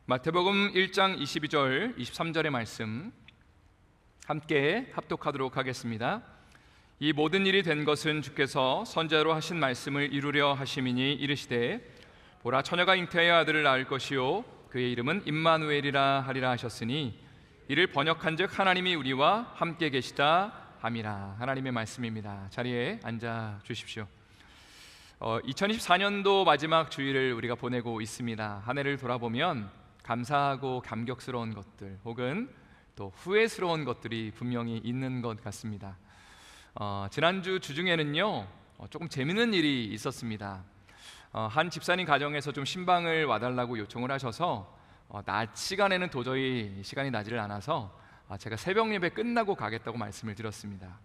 마태복음 1장 22절 23절의 말씀 함께 합독하도록 하겠습니다. 이 모든 일이 된 것은 주께서 선지자로 하신 말씀을 이루려 하심이니 이르시되 보라 처녀가 잉태하여 아들을 낳을 것이요 그의 이름은 임마누엘이라 하리라 하셨으니 이를 번역한즉 하나님이 우리와 함께 계시다 함이라. 하나님의 말씀입니다. 자리에 앉아 주십시오. 2024년도 마지막 주일을 우리가 보내고 있습니다. 한 해를 돌아보면 감사하고 감격스러운 것들 혹은 또 후회스러운 것들이 분명히 있는 것 같습니다. 지난주 주중에는요 조금 재미있는 일이 있었습니다. 한 집사님 가정에서 좀 신방을 와달라고 요청을 하셔서 낮 시간에는 도저히 시간이 나지를 않아서 제가 새벽 예배 끝나고 가겠다고 말씀을 드렸습니다.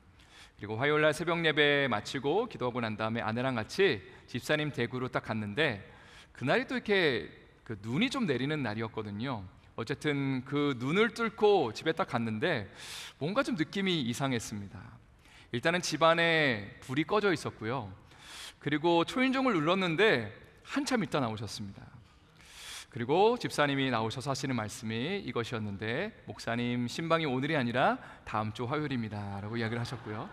그리고 화요일날 새벽 예배 마치고 기도하고 난 다음에 아내랑 같이 집사님 댁으로 딱 갔는데 그날이 또 이렇게 눈이 좀 내리는 날이었거든요. 어쨌든 그 눈을 뚫고 집에 딱 갔는데 뭔가 좀 느낌이 이상했습니다. 일단은 집안에 불이 꺼져 있었고요. 그리고 초인종을 눌렀는데 한참 있다 나오셨습니다. 그리고 집사님이 나오셔서 하시는 말씀이 이것이었는데, 목사님 신방이 오늘이 아니라 다음 주 화요일입니다 라고 이야기를 하셨고요.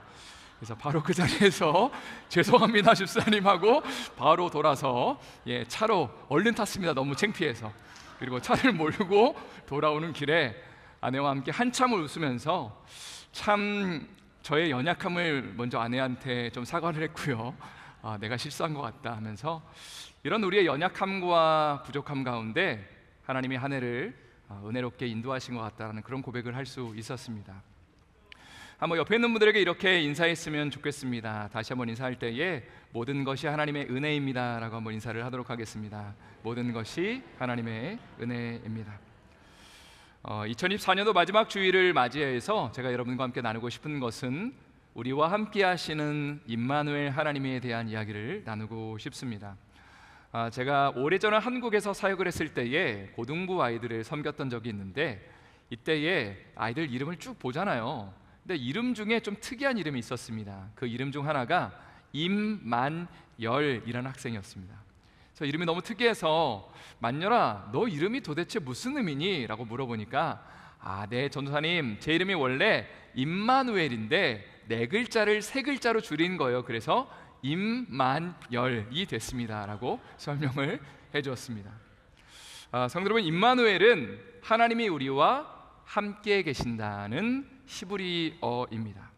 그래서 바로 그 자리에서 죄송합니다 집사님 하고 바로 돌아서 차로 얼른 탔습니다. 너무 창피해서. 그리고 차를 몰고 돌아오는 길에 아내와 함께 한참을 웃으면서 참 저의 연약함을 먼저 아내한테 좀 사과를 했고요. 내가 실수한 것 같다 하면서 이런 우리의 연약함과 부족함 가운데 하나님이 한 해를 은혜롭게 인도하신 것 같다는 그런 고백을 할 수 있었습니다. 한번 옆에 있는 분들에게 이렇게 인사했으면 좋겠습니다. 다시 한번 인사할 때에 모든 것이 하나님의 은혜입니다 라고 한번 인사를 하도록 하겠습니다. 모든 것이 하나님의 은혜입니다. 2024년도 마지막 주일을 맞이해서 제가 여러분과 함께 나누고 싶은 것은 우리와 함께 하시는 임마누엘 하나님에 대한 이야기를 나누고 싶습니다. 제가 오래전에 한국에서 사역을 했을 때에 고등부 아이들을 섬겼던 적이 있는데, 이때에 아이들 이름을 쭉 보잖아요. 근데 이름 중에 좀 특이한 이름이 있었습니다. 그 이름 중 하나가 임만열이라는 학생이었습니다. 그래서 이름이 너무 특이해서 만열아 너 이름이 도대체 무슨 의미니? 라고 물어보니까 네 전도사님 제 이름이 원래 임마누엘인데 네 글자를 세 글자로 줄인 거예요. 그래서 임만열이 됐습니다 라고 설명을 해주었습니다. 성도 여러분, 임마누엘은 하나님이 우리와 함께 계신다는 히브리어입니다.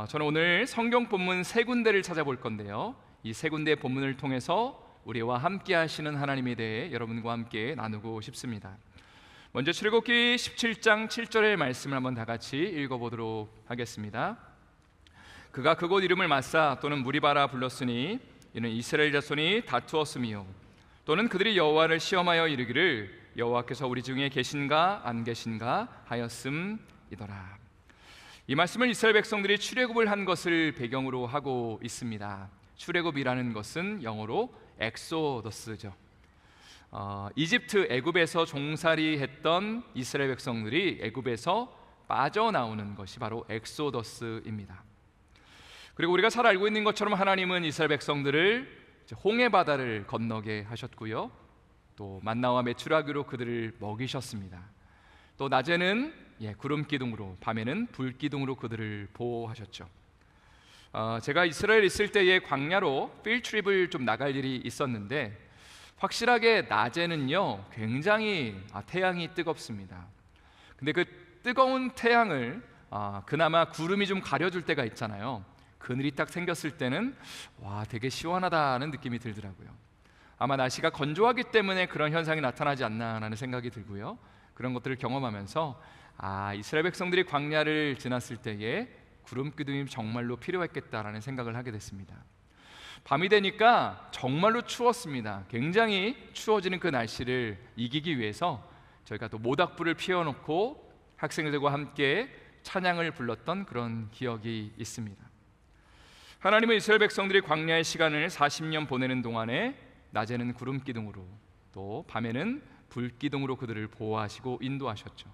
저는 오늘 성경 본문 세 군데를 찾아볼 건데요, 이 세 군데의 본문을 통해서 우리와 함께 하시는 하나님에 대해 여러분과 함께 나누고 싶습니다. 먼저 출애굽기 17장 7절의 말씀을 한번 다 같이 읽어보도록 하겠습니다. 그가 그곳 이름을 마사 또는 무리바라 불렀으니 이는 이스라엘 자손이 다투었음이요 또는 그들이 여호와를 시험하여 이르기를 여호와께서 우리 중에 계신가 안 계신가 하였음이더라. 이 말씀을 이스라엘 백성들이 출애굽을 한 것을 배경으로 하고 있습니다. 출애굽이라는 것은 영어로 엑소더스죠. 이집트 애굽에서 종살이 했던 이스라엘 백성들이 애굽에서 빠져나오는 것이 바로 엑소더스입니다. 그리고 우리가 잘 알고 있는 것처럼 하나님은 이스라엘 백성들을 홍해 바다를 건너게 하셨고요, 또 만나와 메추라기로 그들을 먹이셨습니다. 또 낮에는 구름 기둥으로, 밤에는 불 기둥으로 그들을 보호하셨죠. 제가 이스라엘에 있을 때에 광야로 필트립을 좀 나갈 일이 있었는데 확실하게 낮에는요 굉장히 태양이 뜨겁습니다. 근데 그 뜨거운 태양을 그나마 구름이 좀 가려줄 때가 있잖아요. 그늘이 딱 생겼을 때는 와 되게 시원하다는 느낌이 들더라고요. 아마 날씨가 건조하기 때문에 그런 현상이 나타나지 않나라는 생각이 들고요. 그런 것들을 경험하면서 이스라엘 백성들이 광야를 지났을 때에 구름 기둥이 정말로 필요했겠다라는 생각을 하게 됐습니다. 밤이 되니까 정말로 추웠습니다. 굉장히 추워지는 그 날씨를 이기기 위해서 저희가 또 모닥불을 피워놓고 학생들과 함께 찬양을 불렀던 그런 기억이 있습니다. 하나님은 이스라엘 백성들이 광야의 시간을 40년 보내는 동안에 낮에는 구름 기둥으로 또 밤에는 불 기둥으로 그들을 보호하시고 인도하셨죠.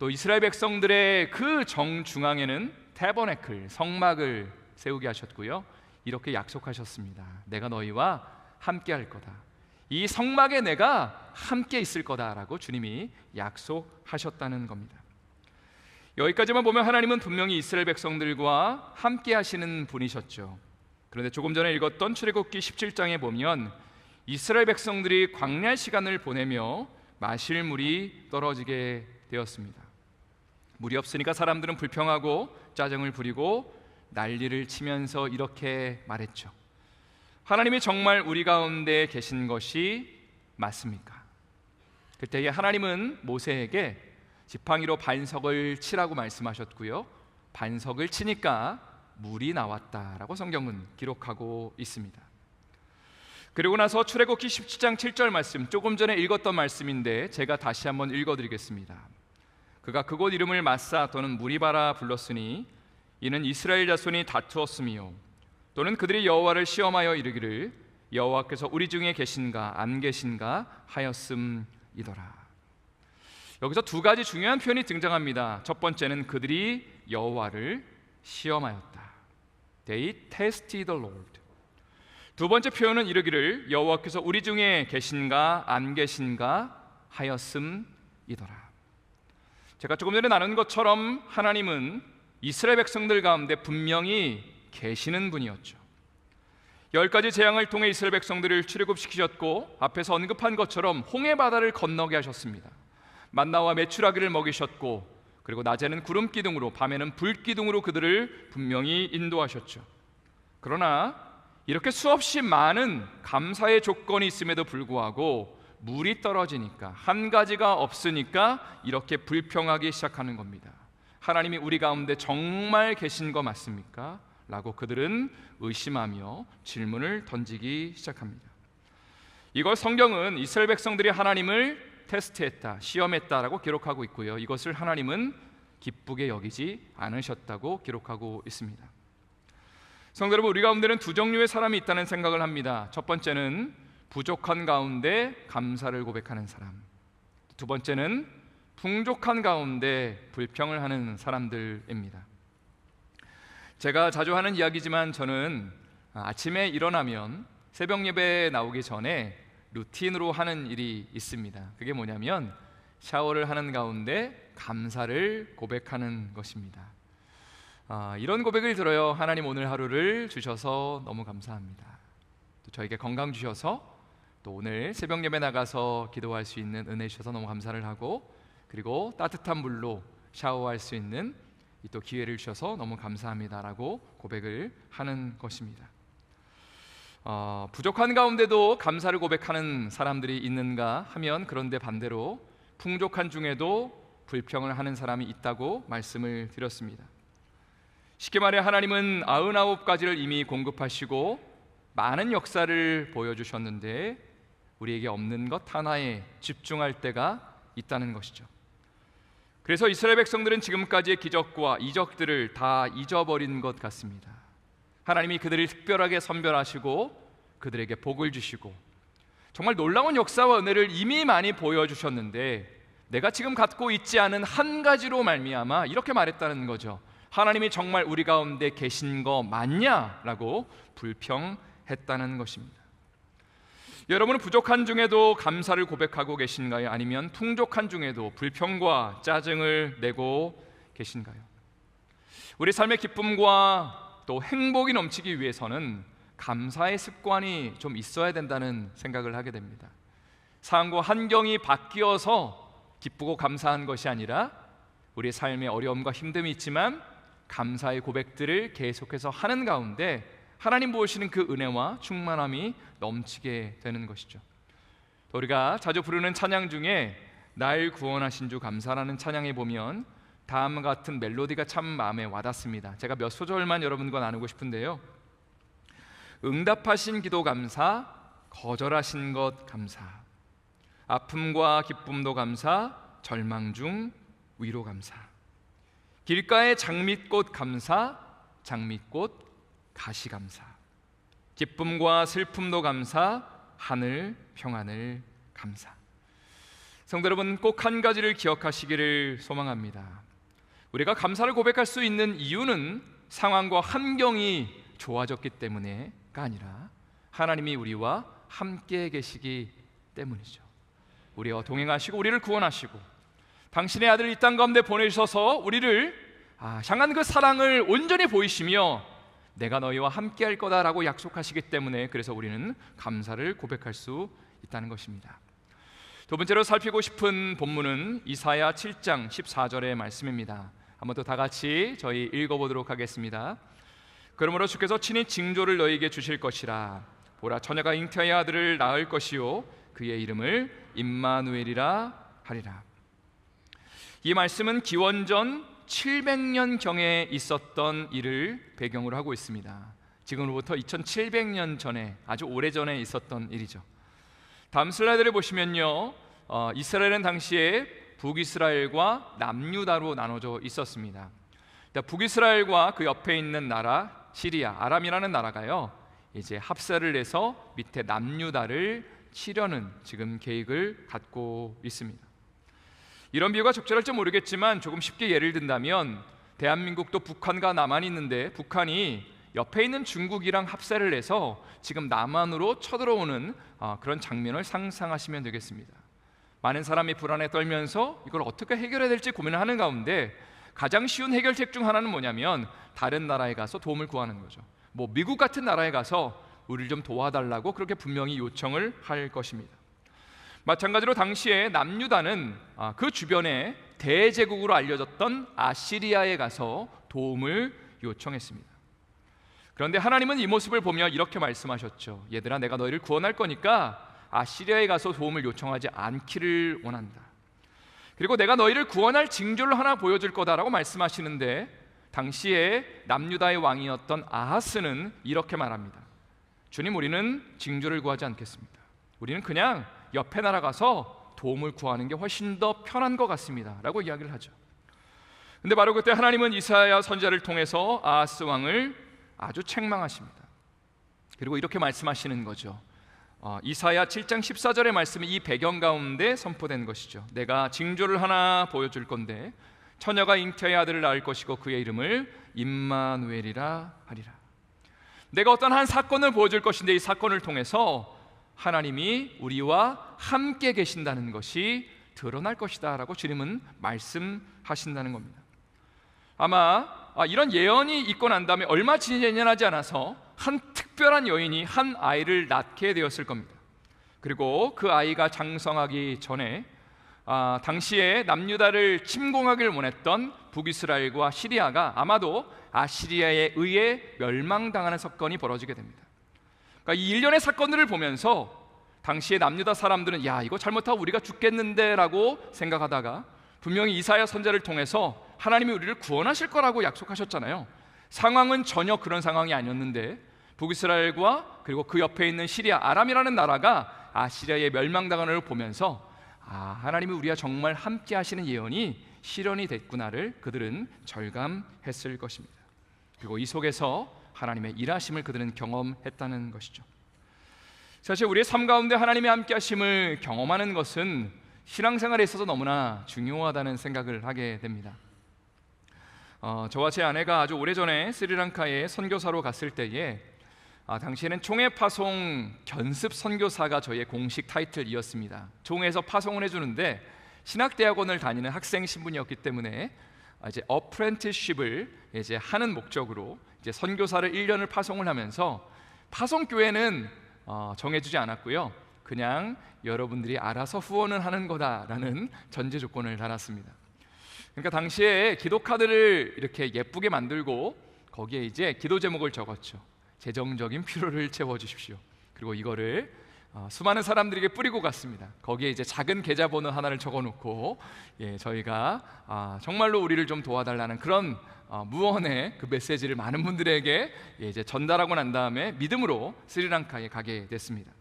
또 이스라엘 백성들의 그 정중앙에는 태버네클, 성막을 세우게 하셨고요, 이렇게 약속하셨습니다. 내가 너희와 함께 할 거다. 이 성막에 내가 함께 있을 거다라고 주님이 약속하셨다는 겁니다. 여기까지만 보면 하나님은 분명히 이스라엘 백성들과 함께 하시는 분이셨죠. 그런데 조금 전에 읽었던 출애굽기 17장에 보면 이스라엘 백성들이 광야 시간을 보내며 마실 물이 떨어지게 되었습니다. 물이 없으니까 사람들은 불평하고 짜증을 부리고 난리를 치면서 이렇게 말했죠. 하나님이 정말 우리 가운데 계신 것이 맞습니까? 그때에 하나님은 모세에게 지팡이로 반석을 치라고 말씀하셨고요, 반석을 치니까 물이 나왔다라고 성경은 기록하고 있습니다. 그리고 나서 출애굽기 17장 7절 말씀, 조금 전에 읽었던 말씀인데 제가 다시 한번 읽어드리겠습니다. 그가 그곳 이름을 마사 또는 무리바라 불렀으니 이는 이스라엘 자손이 다투었으며 또는 그들이 여호와를 시험하여 이르기를 여호와께서 우리 중에 계신가 안 계신가 하였음이더라. 여기서 두 가지 중요한 표현이 등장합니다. 첫 번째는 그들이 여호와를 시험하였다. They tested the Lord. 두 번째 표현은 이르기를 여호와께서 우리 중에 계신가 안 계신가 하였음이더라. 제가 조금 전에 나눈 것처럼 하나님은 이스라엘 백성들 가운데 분명히 계시는 분이었죠. 10가지 재앙을 통해 이스라엘 백성들을 출애굽시키셨고 앞에서 언급한 것처럼 홍해 바다를 건너게 하셨습니다. 만나와 메추라기를 먹이셨고 그리고 낮에는 구름 기둥으로 밤에는 불 기둥으로 그들을 분명히 인도하셨죠. 그러나 이렇게 수없이 많은 감사의 조건이 있음에도 불구하고 물이 떨어지니까, 한 가지가 없으니까 이렇게 불평하기 시작하는 겁니다. 하나님이 우리 가운데 정말 계신 거 맞습니까? 라고 그들은 의심하며 질문을 던지기 시작합니다. 이걸 성경은 이스라엘 백성들이 하나님을 테스트했다, 시험했다라고 기록하고 있고요, 이것을 하나님은 기쁘게 여기지 않으셨다고 기록하고 있습니다. 성도 여러분, 우리 가운데는 두 종류의 사람이 있다는 생각을 합니다. 첫 번째는 부족한 가운데 감사를 고백하는 사람, 두 번째는 풍족한 가운데 불평을 하는 사람들입니다. 제가 자주 하는 이야기지만 저는 아침에 일어나면 새벽 예배에 나오기 전에 루틴으로 하는 일이 있습니다. 그게 뭐냐면 샤워를 하는 가운데 감사를 고백하는 것입니다. 이런 고백을 들어요. 하나님, 오늘 하루를 주셔서 너무 감사합니다. 또 저에게 건강 주셔서, 또 오늘 새벽 예배 나가서 기도할 수 있는 은혜 주셔서 너무 감사를 하고, 그리고 따뜻한 물로 샤워할 수 있는 또 기회를 주셔서 너무 감사합니다라고 고백을 하는 것입니다. 부족한 가운데도 감사를 고백하는 사람들이 있는가 하면, 그런데 반대로 풍족한 중에도 불평을 하는 사람이 있다고 말씀을 드렸습니다. 쉽게 말해 하나님은 99가지를 이미 공급하시고 많은 역사를 보여주셨는데 우리에게 없는 것 하나에 집중할 때가 있다는 것이죠. 그래서 이스라엘 백성들은 지금까지의 기적과 이적들을 다 잊어버린 것 같습니다. 하나님이 그들을 특별하게 선별하시고 그들에게 복을 주시고 정말 놀라운 역사와 은혜를 이미 많이 보여주셨는데 내가 지금 갖고 있지 않은 한 가지로 말미암아 이렇게 말했다는 거죠. 하나님이 정말 우리 가운데 계신 거 맞냐라고 불평했다는 것입니다. 여러분은 부족한 중에도 감사를 고백하고 계신가요? 아니면 풍족한 중에도 불평과 짜증을 내고 계신가요? 우리 삶의 기쁨과 또 행복이 넘치기 위해서는 감사의 습관이 좀 있어야 된다는 생각을 하게 됩니다. 상황과 환경이 바뀌어서 기쁘고 감사한 것이 아니라 우리 삶의 어려움과 힘듦이 있지만 감사의 고백들을 계속해서 하는 가운데 하나님 보시는 그 은혜와 충만함이 넘치게 되는 것이죠. 또 우리가 자주 부르는 찬양 중에 날 구원하신 주 감사라는 찬양에 보면 다음과 같은 멜로디가 참 마음에 와닿습니다. 제가 몇 소절만 여러분과 나누고 싶은데요. 응답하신 기도 감사, 거절하신 것 감사, 아픔과 기쁨도 감사, 절망 중 위로 감사, 길가의 장밋꽃 감사, 장밋꽃 가시 감사, 기쁨과 슬픔도 감사, 하늘 평안을 감사. 성도 여러분, 꼭 한 가지를 기억하시기를 소망합니다. 우리가 감사를 고백할 수 있는 이유는 상황과 환경이 좋아졌기 때문에가 아니라 하나님이 우리와 함께 계시기 때문이죠. 우리와 동행하시고 우리를 구원하시고 당신의 아들을 이 땅 가운데 보내주셔서 우리를 향한 그 사랑을 온전히 보이시며 내가 너희와 함께 할 거다라고 약속하시기 때문에 그래서 우리는 감사를 고백할 수 있다는 것입니다. 두 번째로 살피고 싶은 본문은 이사야 7장 14절의 말씀입니다. 한번 더 다 같이 저희 읽어보도록 하겠습니다. 그러므로 주께서 친히 징조를 너희에게 주실 것이라. 보라, 처녀가 잉태하여 아들을 낳을 것이요 그의 이름을 임마누엘이라 하리라. 이 말씀은 기원전 700년경에 있었던 일을 배경으로 하고 있습니다. 지금으로부터 2700년 전에, 아주 오래전에 있었던 일이죠. 다음 슬라이드를 보시면요, 이스라엘은 당시에 북이스라엘과 남유다로 나눠져 있었습니다. 북이스라엘과 그 옆에 있는 나라 시리아, 아람이라는 나라가요 이제 합세를 해서 밑에 남유다를 치려는 지금 계획을 갖고 있습니다. 이런 비유가 적절할지 모르겠지만 조금 쉽게 예를 든다면 대한민국도 북한과 남한이 있는데 북한이 옆에 있는 중국이랑 합세를 해서 지금 남한으로 쳐들어오는 그런 장면을 상상하시면 되겠습니다. 많은 사람이 불안에 떨면서 이걸 어떻게 해결해야 될지 고민을 하는 가운데 가장 쉬운 해결책 중 하나는 뭐냐면 다른 나라에 가서 도움을 구하는 거죠. 미국 같은 나라에 가서 우리를 좀 도와달라고 그렇게 분명히 요청을 할 것입니다. 마찬가지로 당시에 남유다는 그 주변에 대제국으로 알려졌던 아시리아에 가서 도움을 요청했습니다. 그런데 하나님은 이 모습을 보며 이렇게 말씀하셨죠. 얘들아, 내가 너희를 구원할 거니까 아시리아에 가서 도움을 요청하지 않기를 원한다. 그리고 내가 너희를 구원할 징조를 하나 보여줄 거다라고 말씀하시는데 당시에 남유다의 왕이었던 아하스는 이렇게 말합니다. 주님, 우리는 징조를 구하지 않겠습니다. 우리는 그냥 옆에 나라 가서 도움을 구하는 게 훨씬 더 편한 것 같습니다 라고 이야기를 하죠. 근데 바로 그때 하나님은 이사야 선지자를 통해서 아하스 왕을 아주 책망하십니다. 그리고 이렇게 말씀하시는 거죠. 이사야 7장 14절의 말씀이 이 배경 가운데 선포된 것이죠. 내가 징조를 하나 보여줄 건데 처녀가 잉태의 아들을 낳을 것이고 그의 이름을 임마누엘이라 하리라. 내가 어떤 한 사건을 보여줄 것인데 이 사건을 통해서 하나님이 우리와 함께 계신다는 것이 드러날 것이다 라고 주님은 말씀하신다는 겁니다. 아마 이런 예언이 있고 난 다음에 얼마 지나지 않아서 한 특별한 여인이 한 아이를 낳게 되었을 겁니다. 그리고 그 아이가 장성하기 전에 당시에 남유다를 침공하기를 원했던 북이스라엘과 시리아가 아마도 아시리아에 의해 멸망당하는 사건이 벌어지게 됩니다. 그러니까 이 일련의 사건들을 보면서 당시에 남유다 사람들은 야, 이거 잘못하고 우리가 죽겠는데 라고 생각하다가 분명히 이사야 선지자를 통해서 하나님이 우리를 구원하실 거라고 약속하셨잖아요. 상황은 전혀 그런 상황이 아니었는데 북이스라엘과 그리고 그 옆에 있는 시리아, 아람이라는 나라가 아시리아에 멸망당하는 걸 보면서 하나님이 우리와 정말 함께 하시는 예언이 실현이 됐구나를 그들은 절감했을 것입니다. 그리고 이 속에서 하나님의 일하심을 그들은 경험했다는 것이죠. 사실 우리의 삶 가운데 하나님의 함께 하심을 경험하는 것은 신앙생활에 있어서 너무나 중요하다는 생각을 하게 됩니다. 저와 제 아내가 아주 오래전에 스리랑카에 선교사로 갔을 때에 당시에는 총회 파송 견습 선교사가 저희의 공식 타이틀이었습니다. 총회에서 파송을 해주는데 신학대학원을 다니는 학생 신분이었기 때문에 이제 어프렌티스십을 이제 하는 목적으로 이제 선교사를 1년을 파송을 하면서 파송교회는 정해주지 않았고요. 그냥 여러분들이 알아서 후원을 하는 거다라는 전제 조건을 달았습니다. 그러니까 당시에 기도 카드를 이렇게 예쁘게 만들고 거기에 이제 기도 제목을 적었죠. 재정적인 필요를 채워주십시오. 그리고 이거를 수많은 사람들에게 뿌리고 갔습니다. 거기에 이제 작은 계좌번호 하나를 적어놓고 저희가 정말로 우리를 좀 도와달라는 그런 무언의 그 메시지를 많은 분들에게 이제 전달하고 난 다음에 믿음으로 스리랑카에 가게 됐습니다.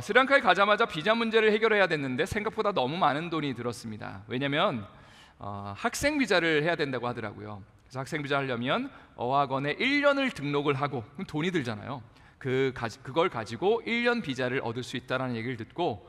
스리랑카에 가자마자 비자 문제를 해결해야 됐는데 생각보다 너무 많은 돈이 들었습니다. 왜냐하면 학생 비자를 해야 된다고 하더라고요. 그래서 학생 비자 하려면 어학원에 1년을 등록을 하고 그럼 돈이 들잖아요. 그걸 가지고 1년 비자를 얻을 수 있다는 얘기를 듣고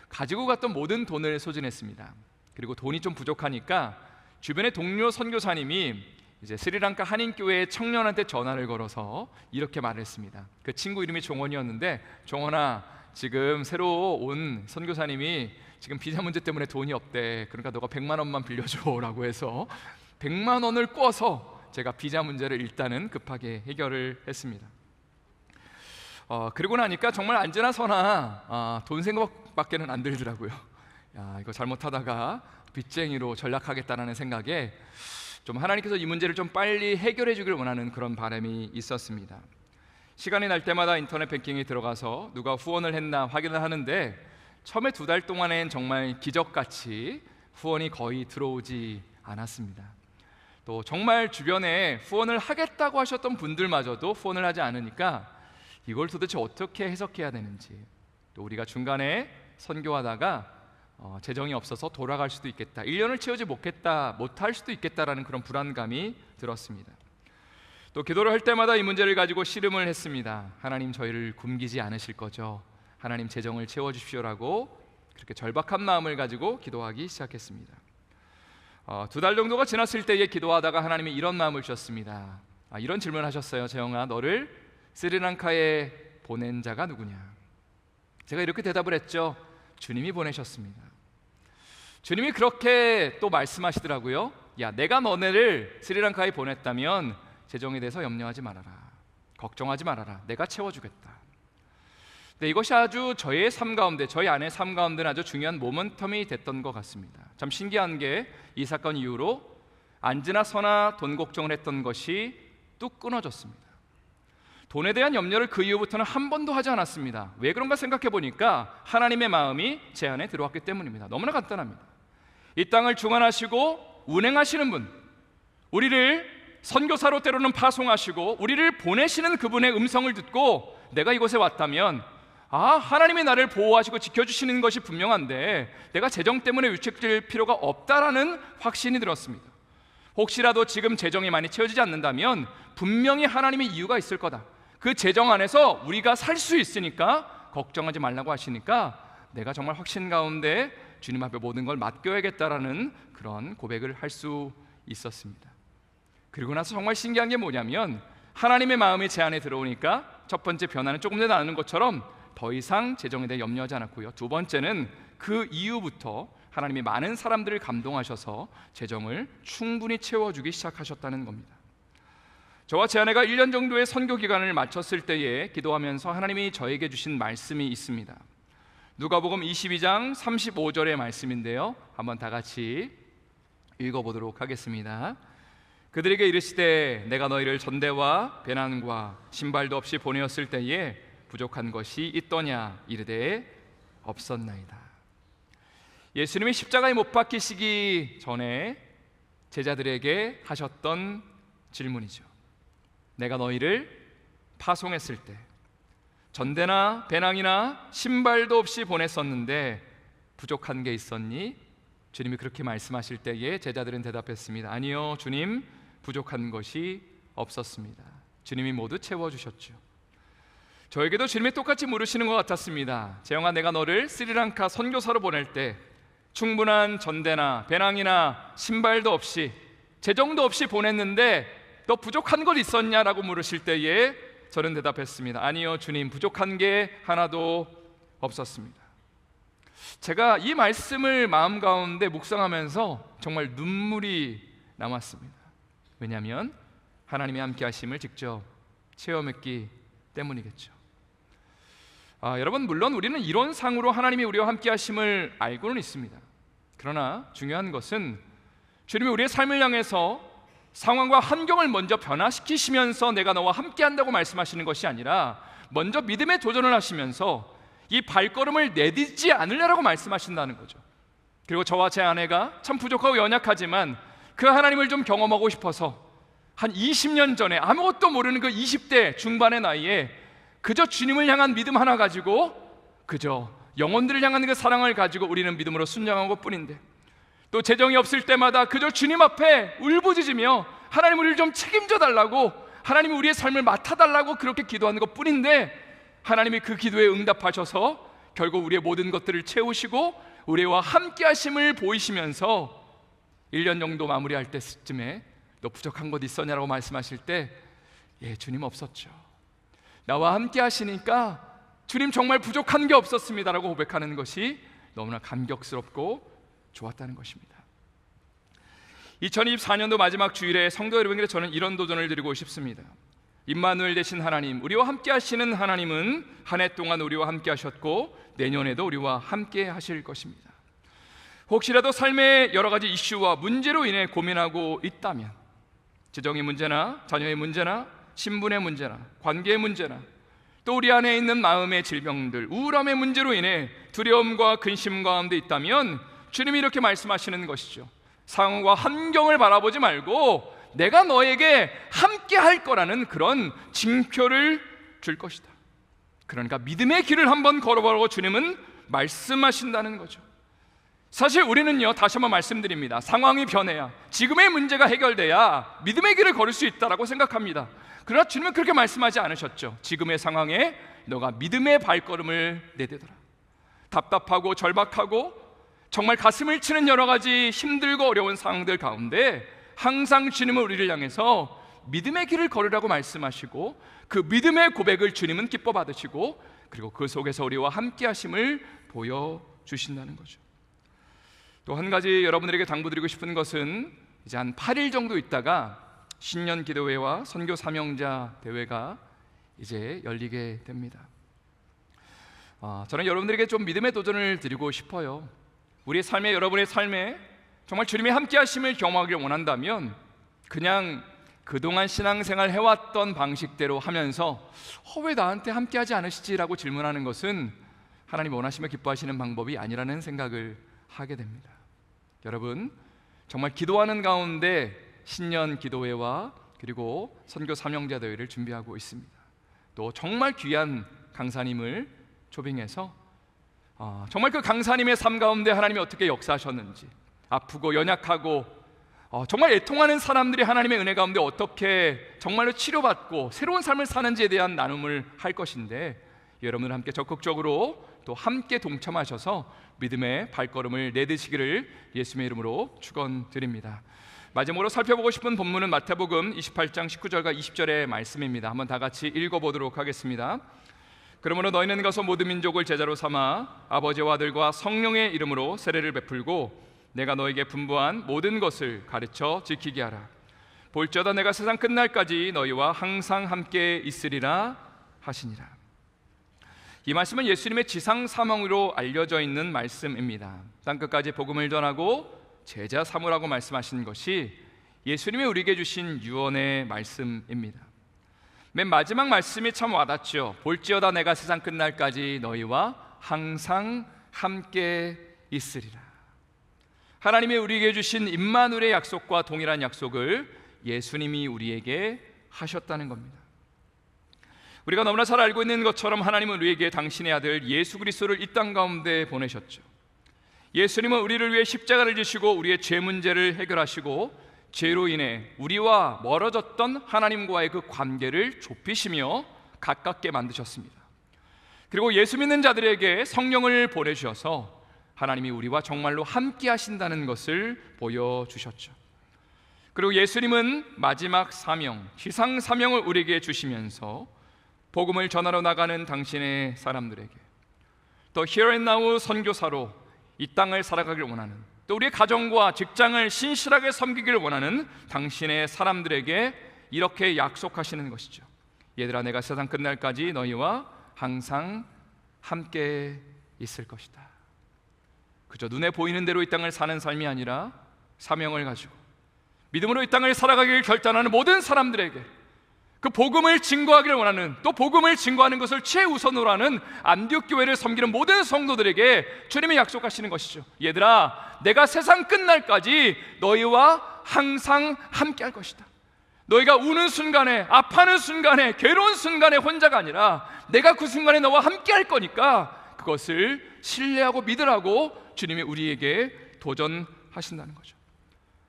가지고 갔던 모든 돈을 소진했습니다. 그리고 돈이 좀 부족하니까 주변의 동료 선교사님이 이제 스리랑카 한인교회의 청년한테 전화를 걸어서 이렇게 말했습니다. 그 친구 이름이 종원이었는데, 종원아, 지금 새로 온 선교사님이 지금 비자 문제 때문에 돈이 없대. 그러니까 너가 100만 원만 빌려줘라고 해서 100만 원을 꿔서 제가 비자 문제를 일단은 급하게 해결을 했습니다. 그러고 나니까 정말 안지나 서나 돈 생각밖에는 안 들더라고요. 야, 이거 잘못하다가 빚쟁이로 전락하겠다는 생각에 좀 하나님께서 이 문제를 좀 빨리 해결해 주길 원하는 그런 바람이 있었습니다. 시간이 날 때마다 인터넷 뱅킹에 들어가서 누가 후원을 했나 확인을 하는데 처음에 2달 동안엔 정말 기적같이 후원이 거의 들어오지 않았습니다. 또 정말 주변에 후원을 하겠다고 하셨던 분들마저도 후원을 하지 않으니까 이걸 도대체 어떻게 해석해야 되는지, 또 우리가 중간에 선교하다가 재정이 없어서 돌아갈 수도 있겠다, 1년을 채우지 못할 수도 있겠다라는 그런 불안감이 들었습니다. 또 기도를 할 때마다 이 문제를 가지고 씨름을 했습니다. 하나님, 저희를 굶기지 않으실 거죠? 하나님, 재정을 채워주십시오라고 그렇게 절박한 마음을 가지고 기도하기 시작했습니다. 2달 정도가 지났을 때에 기도하다가 하나님이 이런 마음을 주셨습니다. 이런 질문을 하셨어요. 재영아, 너를 스리랑카에 보낸 자가 누구냐? 제가 이렇게 대답을 했죠. 주님이 보내셨습니다. 주님이 그렇게 또 말씀하시더라고요. 야, 내가 너네를 스리랑카에 보냈다면 재정에 대해서 염려하지 말아라, 걱정하지 말아라, 내가 채워주겠다. 네, 이것이 아주 저희 아내의 삶 가운데는 아주 중요한 모멘텀이 됐던 것 같습니다. 참 신기한 게 이 사건 이후로 안지나 서나 돈 걱정을 했던 것이 뚝 끊어졌습니다. 돈에 대한 염려를 그 이후부터는 한 번도 하지 않았습니다. 왜 그런가 생각해 보니까 하나님의 마음이 제 안에 들어왔기 때문입니다. 너무나 간단합니다. 이 땅을 주관하시고 운행하시는 분, 우리를 선교사로 때로는 파송하시고 우리를 보내시는 그분의 음성을 듣고 내가 이곳에 왔다면 하나님이 나를 보호하시고 지켜주시는 것이 분명한데 내가 재정 때문에 위축될 필요가 없다라는 확신이 들었습니다. 혹시라도 지금 재정이 많이 채워지지 않는다면 분명히 하나님의 이유가 있을 거다. 그 재정 안에서 우리가 살 수 있으니까 걱정하지 말라고 하시니까 내가 정말 확신 가운데 주님 앞에 모든 걸 맡겨야겠다라는 그런 고백을 할 수 있었습니다. 그리고 나서 정말 신기한 게 뭐냐면 하나님의 마음이 제 안에 들어오니까 첫 번째 변화는 조금 전에 나누는 것처럼 더 이상 재정에 대해 염려하지 않았고요. 두 번째는 그 이후부터 하나님이 많은 사람들을 감동하셔서 재정을 충분히 채워주기 시작하셨다는 겁니다. 저와 제 아내가 1년 정도의 선교 기간을 마쳤을 때에 기도하면서 하나님이 저에게 주신 말씀이 있습니다. 누가복음 22장 35절의 말씀인데요, 한번 다 같이 읽어보도록 하겠습니다. 그들에게 이르시되 내가 너희를 전대와 배난과 신발도 없이 보내었을 때에 부족한 것이 있더냐? 이르되 없었나이다. 예수님이 십자가에 못 박히시기 전에 제자들에게 하셨던 질문이죠. 내가 너희를 파송했을 때 전대나 배낭이나 신발도 없이 보냈었는데 부족한 게 있었니? 주님이 그렇게 말씀하실 때에 제자들은 대답했습니다. 아니요, 주님, 부족한 것이 없었습니다. 주님이 모두 채워주셨죠. 저에게도 주님이 똑같이 물으시는 것 같았습니다. 재영아, 내가 너를 스리랑카 선교사로 보낼 때 충분한 전대나 배낭이나 신발도 없이 재정도 없이 보냈는데 너 부족한 것 있었냐라고 물으실 때에 저는 대답했습니다. 아니요, 주님, 부족한 게 하나도 없었습니다. 제가 이 말씀을 마음 가운데 묵상하면서 정말 눈물이 남았습니다. 왜냐하면 하나님의 함께 하심을 직접 체험했기 때문이겠죠. 여러분, 물론 우리는 이론상으로 하나님이 우리와 함께 하심을 알고는 있습니다. 그러나 중요한 것은 주님이 우리의 삶을 향해서 상황과 환경을 먼저 변화시키시면서 내가 너와 함께 한다고 말씀하시는 것이 아니라 먼저 믿음의 도전을 하시면서 이 발걸음을 내딛지 않으려고 말씀하신다는 거죠. 그리고 저와 제 아내가 참 부족하고 연약하지만 그 하나님을 좀 경험하고 싶어서 한 20년 전에 아무것도 모르는 그 20대 중반의 나이에 그저 주님을 향한 믿음 하나 가지고 그저 영혼들을 향한 그 사랑을 가지고 우리는 믿음으로 순종한 것뿐인데, 또 재정이 없을 때마다 그저 주님 앞에 울부짖으며 하나님 우리를 좀 책임져 달라고, 하나님이 우리의 삶을 맡아달라고 그렇게 기도하는 것뿐인데 하나님이 그 기도에 응답하셔서 결국 우리의 모든 것들을 채우시고 우리와 함께 하심을 보이시면서 1년 정도 마무리할 때쯤에 너 부족한 것 있었냐라고 말씀하실 때 주님 없었죠. 나와 함께 하시니까 주님 정말 부족한 게 없었습니다라고 고백하는 것이 너무나 감격스럽고 좋았다는 것입니다. 2024년도 마지막 주일에 성도 여러분에게 저는 이런 도전을 드리고 싶습니다. 임마누엘 되신 하나님, 우리와 함께 하시는 하나님은 한 해 동안 우리와 함께 하셨고 내년에도 우리와 함께 하실 것입니다. 혹시라도 삶의 여러 가지 이슈와 문제로 인해 고민하고 있다면, 재정의 문제나 자녀의 문제나 신분의 문제나 관계의 문제나 또 우리 안에 있는 마음의 질병들, 우울함의 문제로 인해 두려움과 근심 가운데 있다면 주님이 이렇게 말씀하시는 것이죠. 상황과 환경을 바라보지 말고 내가 너에게 함께 할 거라는 그런 징표를 줄 것이다. 그러니까 믿음의 길을 한번 걸어보라고 주님은 말씀하신다는 거죠. 사실 우리는요, 다시 한번 말씀드립니다. 상황이 변해야, 지금의 문제가 해결돼야 믿음의 길을 걸을 수 있다라고 생각합니다. 그러나 주님은 그렇게 말씀하지 않으셨죠. 지금의 상황에 너가 믿음의 발걸음을 내딛어라. 답답하고 절박하고 정말 가슴을 치는 여러 가지 힘들고 어려운 상황들 가운데 항상 주님은 우리를 향해서 믿음의 길을 걸으라고 말씀하시고, 그 믿음의 고백을 주님은 기뻐 받으시고, 그리고 그 속에서 우리와 함께 하심을 보여주신다는 거죠. 또 한 가지 여러분들에게 당부드리고 싶은 것은, 이제 한 8일 정도 있다가 신년 기도회와 선교 사명자 대회가 이제 열리게 됩니다. 저는 여러분들에게 좀 믿음의 도전을 드리고 싶어요. 우리 삶에, 여러분의 삶에 정말 주님이 함께 하심을 경험하길 원한다면 그냥 그동안 신앙생활 해왔던 방식대로 하면서 왜 나한테 함께 하지 않으시지라고 질문하는 것은 하나님 원하시며 기뻐하시는 방법이 아니라는 생각을 하게 됩니다. 여러분, 정말 기도하는 가운데 신년 기도회와 그리고 선교 사명자 대회를 준비하고 있습니다. 또 정말 귀한 강사님을 초빙해서 정말 그 강사님의 삶 가운데 하나님이 어떻게 역사하셨는지, 아프고 연약하고 정말 애통하는 사람들이 하나님의 은혜 가운데 어떻게 정말로 치료받고 새로운 삶을 사는지에 대한 나눔을 할 것인데, 여러분들 함께 적극적으로 또 함께 동참하셔서 믿음의 발걸음을 내딛으시기를 예수님의 이름으로 축원드립니다. 마지막으로 살펴보고 싶은 본문은 마태복음 28장 19절과 20절의 말씀입니다. 한번 다 같이 읽어보도록 하겠습니다. 그러므로 너희는 가서 모든 민족을 제자로 삼아 아버지와 아들과 성령의 이름으로 세례를 베풀고 내가 너에게 분부한 모든 것을 가르쳐 지키게 하라. 볼지어다 내가 세상 끝날까지 너희와 항상 함께 있으리라 하시니라. 이 말씀은 예수님의 지상 사명으로 알려져 있는 말씀입니다. 땅끝까지 복음을 전하고 제자 삼으라고 말씀하신 것이 예수님이 우리에게 주신 유언의 말씀입니다. 맨 마지막 말씀이 참 와닿죠. 볼지어다 내가 세상 끝날까지 너희와 항상 함께 있으리라. 하나님이 우리에게 주신 임마누엘의 약속과 동일한 약속을 예수님이 우리에게 하셨다는 겁니다. 우리가 너무나 잘 알고 있는 것처럼 하나님은 우리에게 당신의 아들 예수 그리스도를 이 땅 가운데 보내셨죠. 예수님은 우리를 위해 십자가를 지시고 우리의 죄 문제를 해결하시고 죄로 인해 우리와 멀어졌던 하나님과의 그 관계를 좁히시며 가깝게 만드셨습니다. 그리고 예수 믿는 자들에게 성령을 보내주셔서 하나님이 우리와 정말로 함께 하신다는 것을 보여주셨죠. 그리고 예수님은 마지막 사명, 지상 사명을 우리에게 주시면서 복음을 전하러 나가는 당신의 사람들에게, 또 Here and Now 선교사로 이 땅을 살아가길 원하는, 또 우리의 가정과 직장을 신실하게 섬기기를 원하는 당신의 사람들에게 이렇게 약속하시는 것이죠. 얘들아, 내가 세상 끝날까지 너희와 항상 함께 있을 것이다. 그저 눈에 보이는 대로 이 땅을 사는 삶이 아니라 사명을 가지고 믿음으로 이 땅을 살아가기를 결단하는 모든 사람들에게, 그 복음을 증거하기를 원하는, 또 복음을 증거하는 것을 최우선으로 하는 안디옥 교회를 섬기는 모든 성도들에게 주님이 약속하시는 것이죠. 얘들아, 내가 세상 끝날까지 너희와 항상 함께 할 것이다. 너희가 우는 순간에, 아파하는 순간에, 괴로운 순간에 혼자가 아니라 내가 그 순간에 너와 함께 할 거니까 그것을 신뢰하고 믿으라고 주님이 우리에게 도전하신다는 거죠.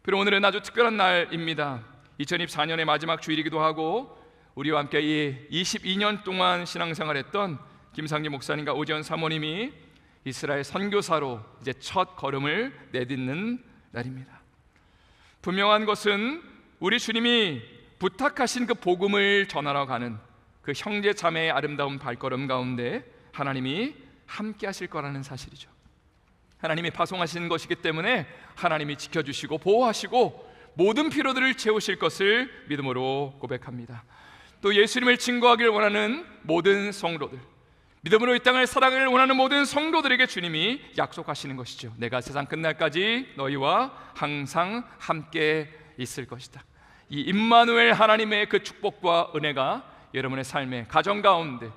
그리고 오늘은 아주 특별한 날입니다. 2024년의 마지막 주일이기도 하고 우리와 함께 이 22년 동안 신앙생활했던 김상기 목사님과 오지연 사모님이 이스라엘 선교사로 이제 첫 걸음을 내딛는 날입니다. 분명한 것은 우리 주님이 부탁하신 그 복음을 전하러 가는 그 형제 자매의 아름다운 발걸음 가운데 하나님이 함께 하실 거라는 사실이죠. 하나님이 파송하신 것이기 때문에 하나님이 지켜주시고 보호하시고 모든 필요들을 채우실 것을 믿음으로 고백합니다. 또 예수님을 증거하길 원하는 모든 성도들, 믿음으로 이 땅을 살아가길 원하는 모든 성도들에게 주님이 약속하시는 것이죠. 내가 세상 끝날까지 너희와 항상 함께 있을 것이다. 이 임마누엘 하나님의 그 축복과 은혜가 여러분의 삶의 가정 가운데,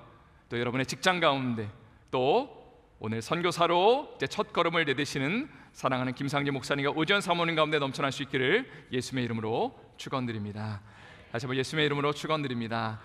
또 여러분의 직장 가운데, 또 오늘 선교사로 이제 첫 걸음을 내딛으시는 사랑하는 김상재 목사님과 오지연 사모님 가운데 넘쳐날 수 있기를 예수님의 이름으로 축원드립니다. 다시 한번 예수님의 이름으로 축원드립니다.